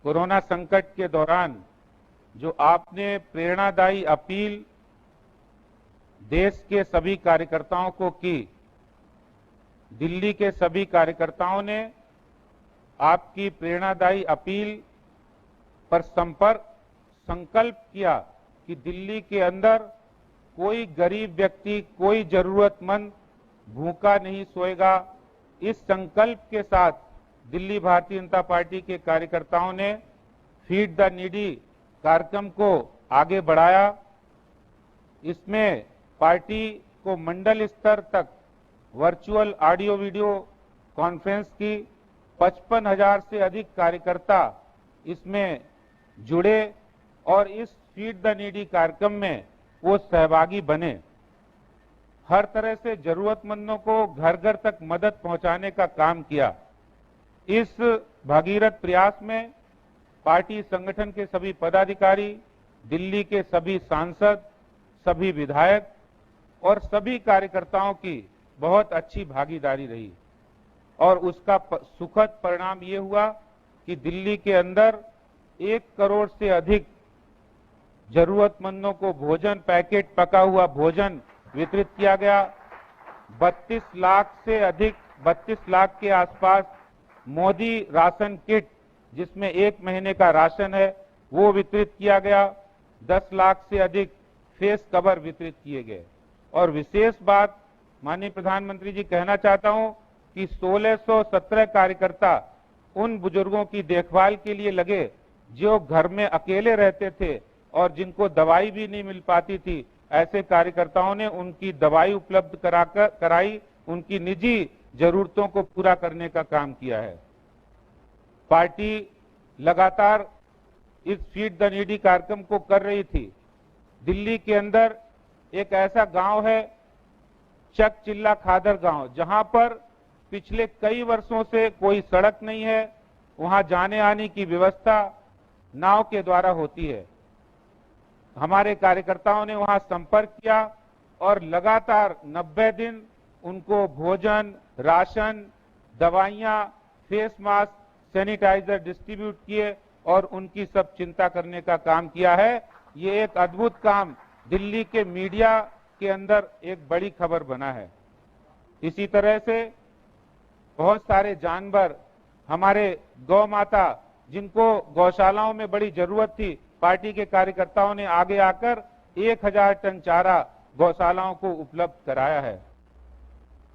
Corona संकट के दौरान जो आपने प्रेरणादायी अपील देश के सभी कार्यकर्ताओं को की, दिल्ली के सभी कार्यकर्ताओं ने आपकी प्रेरणादायी अपील पर संकल्प किया कि दिल्ली के अंदर कोई गरीब व्यक्ति, कोई जरूरतमंद भूखा नहीं सोएगा। इस संकल्प के साथ दिल्ली भारतीय जनता पार्टी के कार्यकर्ताओं ने फीड द नीडी कार्यक्रम को आगे बढ़ाया। इसमें पार्टी को मंडल स्तर तक वर्चुअल ऑडियो वीडियो कॉन्फ्रेंस की 55,000 से अधिक कार्यकर्ता इसमें जुड़े और इस फीड द नीडी कार्यक्रम में वो सहभागी बने। हर तरह से जरूरतमंदों को घर घर तक मदद पहुंचाने का काम किया। इस भगीरथ प्रयास में पार्टी संगठन के सभी पदाधिकारी, दिल्ली के सभी सांसद, सभी विधायक और सभी कार्यकर्ताओं की बहुत अच्छी भागीदारी रही और उसका सुखद परिणाम ये हुआ कि दिल्ली के अंदर 1 करोड़ से अधिक जरूरतमंदों को भोजन पैकेट, पका हुआ भोजन वितरित किया गया। 32 लाख के आसपास मोदी राशन किट, जिसमें 1 महीने का राशन है, वो वितरित किया गया। 10 लाख से अधिक फेस कवर वितरित किए गए। और विशेष बात माननीय प्रधानमंत्री जी कहना चाहता हूं कि 1617 कार्यकर्ता उन बुजुर्गों की देखभाल के लिए लगे जो घर में अकेले रहते थे और जिनको दवाई भी नहीं मिल पाती थी। ऐसे कार्यकर्ताओं ने उनकी दवाई उपलब्ध कराई, उनकी निजी जरूरतों को पूरा करने का काम किया है। पार्टी लगातार इस फीड द नीडी कार्यक्रम को कर रही थी। दिल्ली के अंदर एक ऐसा गांव है चक चिल्ला खादर गांव, जहां पर पिछले कई वर्षों से कोई सड़क नहीं है। वहां जाने आने की व्यवस्था नाव के द्वारा होती है। हमारे कार्यकर्ताओं ने वहां संपर्क किया और लगातार 90 दिन उनको भोजन, राशन, दवाइयां, फेस मास्क, सैनिटाइजर डिस्ट्रीब्यूट किए और उनकी सब चिंता करने का काम किया है। ये एक अद्भुत काम दिल्ली के मीडिया के अंदर एक बड़ी खबर बना है। इसी तरह से बहुत सारे जानवर, हमारे गौ माता, जिनको गौशालाओं में बड़ी जरूरत थी, पार्टी के कार्यकर्ताओं ने आगे आकर 1000 टन चारा गौशालाओं को उपलब्ध कराया है।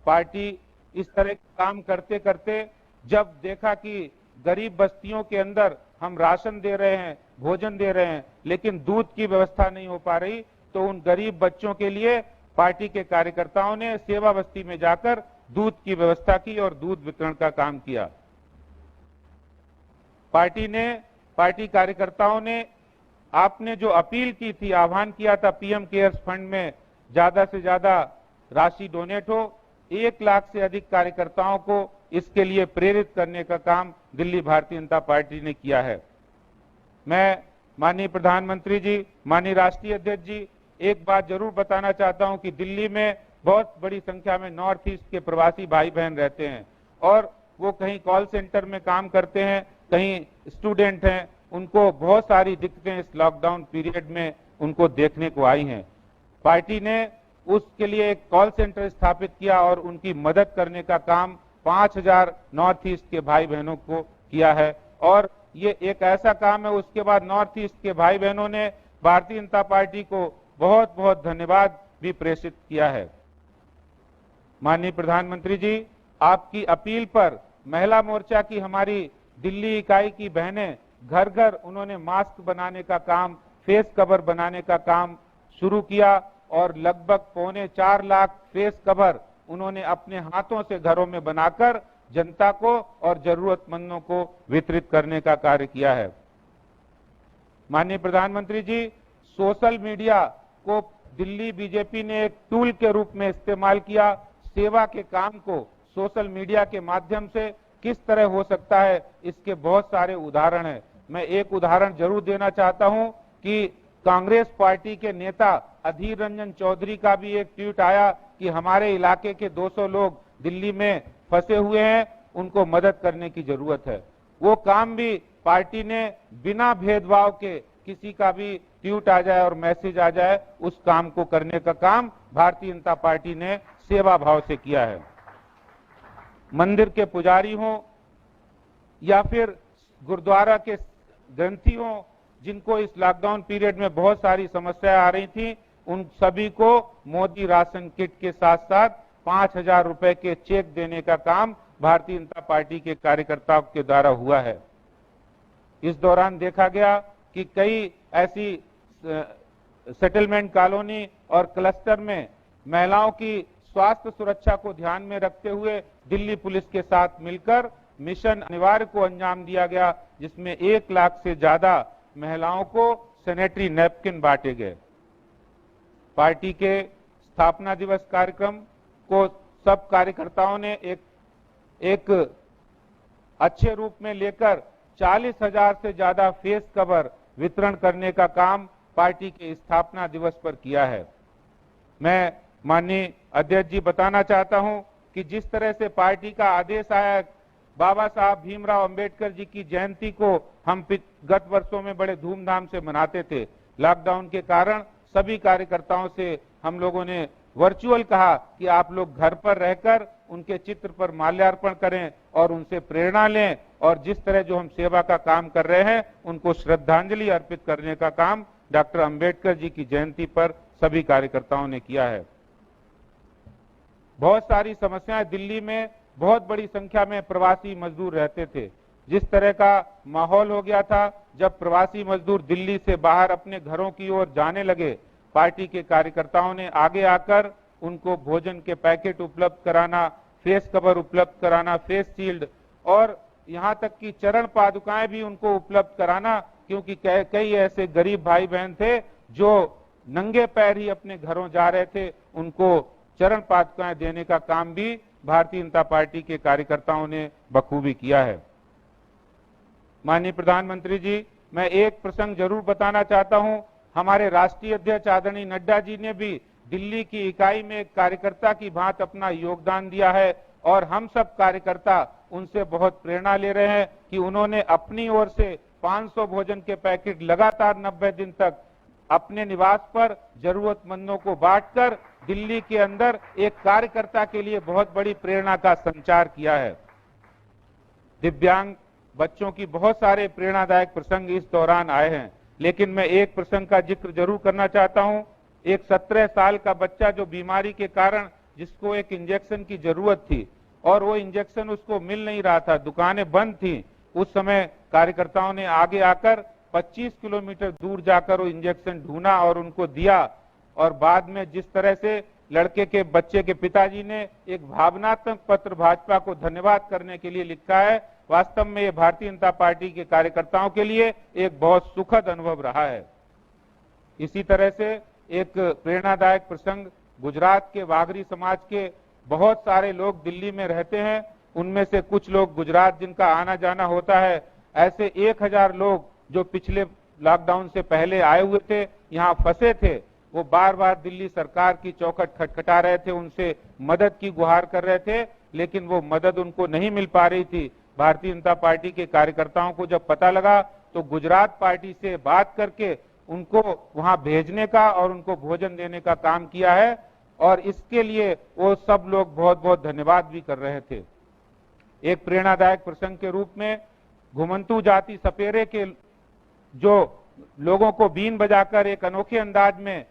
पार्टी इस तरह के काम करते करते जब देखा कि गरीब बस्तियों के अंदर हम राशन दे रहे हैं, भोजन दे रहे हैं, लेकिन दूध की व्यवस्था नहीं हो पा रही, तो उन गरीब बच्चों के लिए पार्टी के कार्यकर्ताओं ने सेवा बस्ती में जाकर दूध की व्यवस्था की और दूध वितरण का काम किया। पार्टी कार्यकर्ताओं ने आपने जो अपील की थी, आह्वान किया था पीएम केयर्स फंड में ज्यादा से ज्यादा राशि डोनेट हो, 1 लाख से अधिक कार्यकर्ताओं को इसके लिए प्रेरित करने का काम दिल्ली भारतीय जनता पार्टी ने किया है। मैं माननीय प्रधानमंत्री जी, माननीय राष्ट्रीय अध्यक्ष जी, एक बात जरूर बताना चाहता हूं कि दिल्ली में बहुत बड़ी संख्या में नॉर्थ ईस्ट के प्रवासी भाई बहन रहते हैं और वो कहीं कॉल सेंटर में काम करते हैं, कहीं स्टूडेंट हैं। उनको बहुत सारी दिक्कतें इस लॉकडाउन पीरियड में उनको देखने को आई हैं। पार्टी ने उसके लिए एक कॉल सेंटर स्थापित किया और उनकी मदद करने का काम 5000 नॉर्थ ईस्ट के भाई बहनों को किया है। और ये एक ऐसा काम है, उसके बाद नॉर्थ ईस्ट के भाई बहनों ने भारतीय जनता पार्टी को बहुत बहुत धन्यवाद भी प्रेषित किया है। माननीय प्रधानमंत्री जी, आपकी अपील पर महिला मोर्चा की हमारी दिल्ली इकाई की बहनें घर घर उन्होंने मास्क बनाने का काम, फेस कवर बनाने का काम शुरू किया और लगभग 4.25 लाख फेस कवर उन्होंने अपने हाथों से घरों में बनाकर जनता को और जरूरतमंदों को वितरित करने का कार्य किया है। माननीय प्रधानमंत्री जी, सोशल मीडिया को दिल्ली बीजेपी ने एक टूल के रूप में इस्तेमाल किया। सेवा के काम को सोशल मीडिया के माध्यम से किस तरह हो सकता है, इसके बहुत सारे उदाहरण हैं। मैं एक उदाहरण जरूर देना चाहता हूं कि कांग्रेस पार्टी के नेता अधीर रंजन चौधरी का भी एक ट्वीट आया कि हमारे इलाके के 200 लोग दिल्ली में फंसे हुए हैं, उनको मदद करने की जरूरत है। वो काम भी पार्टी ने बिना भेदभाव के किसी का भी ट्वीट आ जाए और मैसेज आ जाए, उस काम को करने का काम भारतीय जनता पार्टी ने सेवा भाव से किया है। मंदिर के पुजारी हों या फिर गुरुद्वारा के ग्रंथी हों, जिनको इस लॉकडाउन पीरियड में बहुत सारी समस्याएं आ रही थी, उन सभी को मोदी राशन किट के साथ साथ 5,000 रुपए के चेक देने का काम भारतीय जनता पार्टी के कार्यकर्ताओं के द्वारा हुआ है। इस दौरान देखा गया कि कई ऐसी सेटलमेंट कॉलोनी और क्लस्टर में महिलाओं की स्वास्थ्य सुरक्षा को ध्यान में रखते हुए दिल्ली पुलिस के साथ मिलकर मिशन अनिवार्य को अंजाम दिया गया, जिसमें 1 लाख से ज्यादा महिलाओं को सैनिटरी नैपकिन बांटे गए। पार्टी के स्थापना दिवस कार्यक्रम को सब कार्यकर्ताओं ने एक अच्छे रूप में लेकर 40,000 से ज्यादा फेस कवर वितरण करने का काम पार्टी के स्थापना दिवस पर किया है। मैं माननीय अध्यक्ष जी बताना चाहता हूं कि जिस तरह से पार्टी का आदेश आया, बाबा साहब भीमराव अंबेडकर जी की जयंती को हम गत वर्षों में बड़े धूमधाम से मनाते थे। लॉकडाउन के कारण सभी कार्यकर्ताओं से हम लोगों ने वर्चुअल कहा कि आप लोग घर पर रहकर उनके चित्र पर माल्यार्पण करें और उनसे प्रेरणा लें, और जिस तरह जो हम सेवा का काम कर रहे हैं उनको श्रद्धांजलि अर्पित करने का काम डॉक्टर अंबेडकर जी की जयंती पर सभी कार्यकर्ताओं ने किया है। बहुत सारी समस्याएं, दिल्ली में बहुत बड़ी संख्या में प्रवासी मजदूर रहते थे। जिस तरह का माहौल हो गया था, जब प्रवासी मजदूर दिल्ली से बाहर अपने घरों की ओर जाने लगे, पार्टी के कार्यकर्ताओं ने आगे आकर उनको भोजन के पैकेट उपलब्ध कराना, फेस कवर उपलब्ध कराना, फेस शील्ड और यहाँ तक कि चरण पादुकाएं भी उनको उपलब्ध कराना, क्योंकि कई ऐसे गरीब भाई बहन थे जो नंगे पैर ही अपने घरों जा रहे थे। उनको चरण पादुकाएं देने का काम भी भारतीय जनता पार्टी के कार्यकर्ताओं ने बखूबी किया है। माननीय प्रधानमंत्री जी, मैं एक प्रसंग जरूर बताना चाहता हूं। हमारे राष्ट्रीय अध्यक्ष आदरणीय नड्डा जी ने भी दिल्ली की इकाई में एक कार्यकर्ता की भांति अपना योगदान दिया है, और हम सब कार्यकर्ता उनसे बहुत प्रेरणा ले रहे हैं कि उन्होंने अपनी ओर से 500 भोजन के पैकेट लगातार 90 दिन तक अपने निवास पर जरूरतमंदों को बांटकर दिल्ली के अंदर एक कार्यकर्ता के लिए बहुत बड़ी प्रेरणा का संचार किया है। दिव्यांग बच्चों की बहुत सारे प्रेरणादायक प्रसंग इस दौरान आए हैं, लेकिन मैं एक प्रसंग का जिक्र जरूर करना चाहता हूं। एक 17 साल का बच्चा जो बीमारी के कारण जिसको एक इंजेक्शन की जरूरत थी और वो इंजेक्शन उसको मिल नहीं रहा था, दुकानें बंद थी, उस समय कार्यकर्ताओं ने आगे आकर 25 किलोमीटर दूर जाकर वो इंजेक्शन ढूंढा और उनको दिया। और बाद में जिस तरह से लड़के के बच्चे के पिताजी ने एक भावनात्मक पत्र भाजपा को धन्यवाद करने के लिए लिखा है, वास्तव में ये भारतीय जनता पार्टी के कार्यकर्ताओं के लिए एक बहुत सुखद अनुभव रहा है। इसी तरह से एक प्रेरणादायक प्रसंग, गुजरात के वाघरी समाज के बहुत सारे लोग दिल्ली में रहते हैं, उनमें से कुछ लोग गुजरात जिनका आना जाना होता है, ऐसे 1000 लोग जो पिछले लॉकडाउन से पहले आए हुए थे, यहाँ फंसे थे, वो बार बार दिल्ली सरकार की चौखट खटखटा रहे थे, उनसे मदद की गुहार कर रहे थे, लेकिन वो मदद उनको नहीं मिल पा रही थी। भारतीय जनता पार्टी के कार्यकर्ताओं को जब पता लगा तो गुजरात पार्टी से बात करके उनको वहां भेजने का और उनको भोजन देने का काम किया है, और इसके लिए वो सब लोग बहुत बहुत धन्यवाद भी कर रहे थे। एक प्रेरणादायक प्रसंग के रूप में घुमंतू जाति सपेरे के जो लोगों को बीन बजाकर एक अनोखे अंदाज में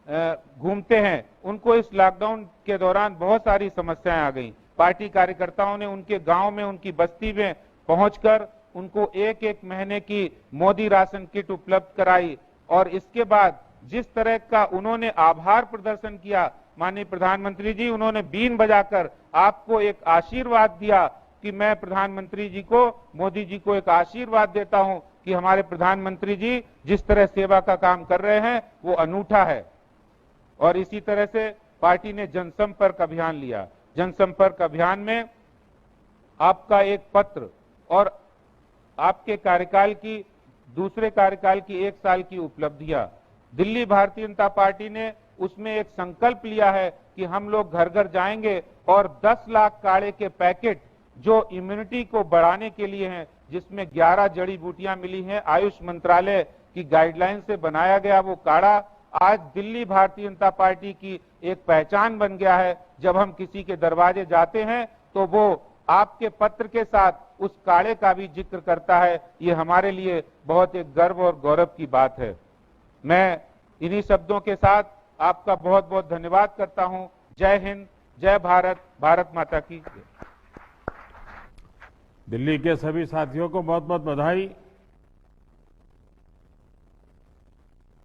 घूमते हैं, उनको इस लॉकडाउन के दौरान बहुत सारी समस्याएं आ गई। पार्टी कार्यकर्ताओं ने उनके गांव में, उनकी बस्ती में पहुंचकर उनको एक एक महीने की मोदी राशन किट उपलब्ध कराई, और इसके बाद जिस तरह का उन्होंने आभार प्रदर्शन किया, माननीय प्रधानमंत्री जी, उन्होंने बीन बजाकर आपको एक आशीर्वाद दिया कि मैं प्रधानमंत्री जी को, मोदी जी को एक आशीर्वाद देता हूं कि हमारे प्रधानमंत्री जी जिस तरह सेवा का काम कर रहे हैं वो अनूठा है। और इसी तरह से पार्टी ने जनसंपर्क अभियान लिया। जनसंपर्क अभियान में आपका एक पत्र और आपके कार्यकाल की, दूसरे कार्यकाल की 1 साल की उपलब्धियां, दिल्ली भारतीय जनता पार्टी ने उसमें एक संकल्प लिया है कि हम लोग घर घर जाएंगे और 10 लाख काढ़े के पैकेट जो इम्यूनिटी को बढ़ाने के लिए हैं, जिसमें 11 जड़ी बूटियां मिली हैं। आयुष मंत्रालय की गाइडलाइन से बनाया गया वो काढ़ा आज दिल्ली भारतीय जनता पार्टी की एक पहचान बन गया है। जब हम किसी के दरवाजे जाते हैं तो वो आपके पत्र के साथ उस काढ़े का भी जिक्र करता है। ये हमारे लिए बहुत एक गर्व और गौरव की बात है। मैं इन्हीं शब्दों के साथ आपका बहुत बहुत धन्यवाद करता हूं। जय हिंद, जय भारत, भारत माता की जय। दिल्ली के सभी साथियों को बहुत बहुत बधाई।